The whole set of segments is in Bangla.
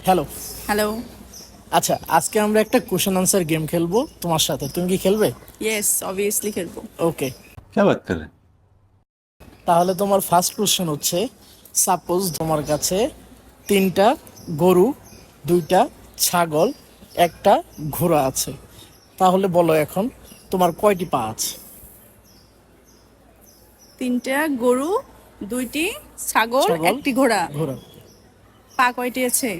হ্যালো। হ্যালো। আচ্ছা, আজকে আমরা একটা কোশ্চেন আনসার গেম খেলবো তোমার সাথে। তুমি কি খেলবে? ইয়েস, অবভিয়াসলি খেলবো। ওকে, क्या बात कर रहे हैं? তাহলে তোমার ফার্স্ট কোশ্চেন হচ্ছে, সাপোজ তোমার কাছে 3টা গরু, 2টা ছাগল, একটা ঘোড়া আছে, তাহলে বলো এখন তোমার কয়টি পা আছে? 3টা গরু, 2টি ছাগল, ছাগল, একটি ঘোড়া। ঘোড়া। পা কয়টি আছে?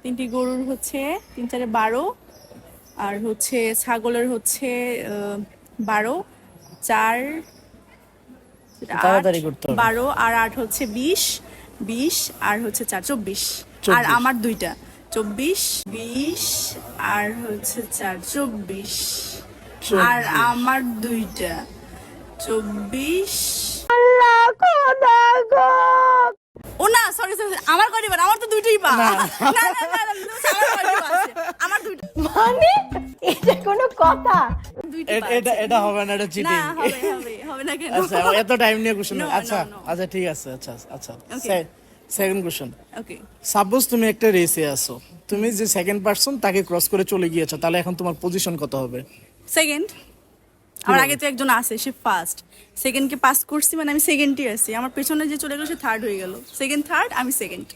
3টি গরুর হচ্ছে 3 4 12, আর হচ্ছে ছাগলের হচ্ছে 12, 4 তাড়াতাড়ি করতে হবে। 12 আর 8 হচ্ছে 20, 20 আর হচ্ছে 4 24। আর 24 আমার 2টা 24, 20 আর হচ্ছে 4 24। আর 24 আমার 2টা 24। ও না, সরি সরি, আমার কয়টি পা? আমার তো 2টোই পা। না না না না, আমার কয়টি পা আছে? আমার 2টা। মানে এটা কোনো কথা? 2টি পা এটা আছে। এটা হবে না, এটা না, চিটিং। হবে হবে হবে না কেন? আচ্ছা, এত টাইম নিয়ে কোশ্চেন। No, আচ্ছা no, no. আচ্ছা, ঠিক আছে। আচ্ছা আচ্ছা, Okay. Second question. Okay, suppose তুমি একটা রেসে আছো, তুমি যে সেকেন্ড পারসন তাকে ক্রস করে চলে গিয়েছো, তাহলে এখন তোমার পজিশন কত হবে? সেকেন্ড। আমার আগে তো একজন আছে, সে ফার্স্ট। সেকেন্ডকে পাস করছি মানে আমি সেকেন্ডই আছি। আমার পেছনে যে চলে গেল সে থার্ড হয়ে গেল। সেকেন্ড থার্ড, আমি সেকেন্ড।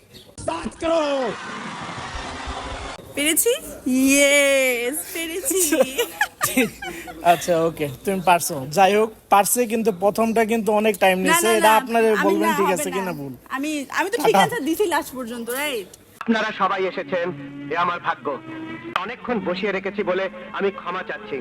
পেরেছি? ইয়েস, পেরেছি। আচ্ছা ওকে, তুমি পারছো। যাই হোক, পারছে, কিন্তু প্রথমটা কিন্তু অনেক টাইম না নিয়েছে। না এটা না, আপনারা আমি বলবেন না, ঠিক হবে আছে না। কিনা ভুল। আমি আমি তো ঠিক আছে দিছি লাস্ট পর্যন্ত, রাইট? আপনারা সবাই এসেছেন, এ আমার ভাগ্য। অনেকক্ষণ বসিয়ে রেখেছি বলে আমি ক্ষমা চাচ্ছি।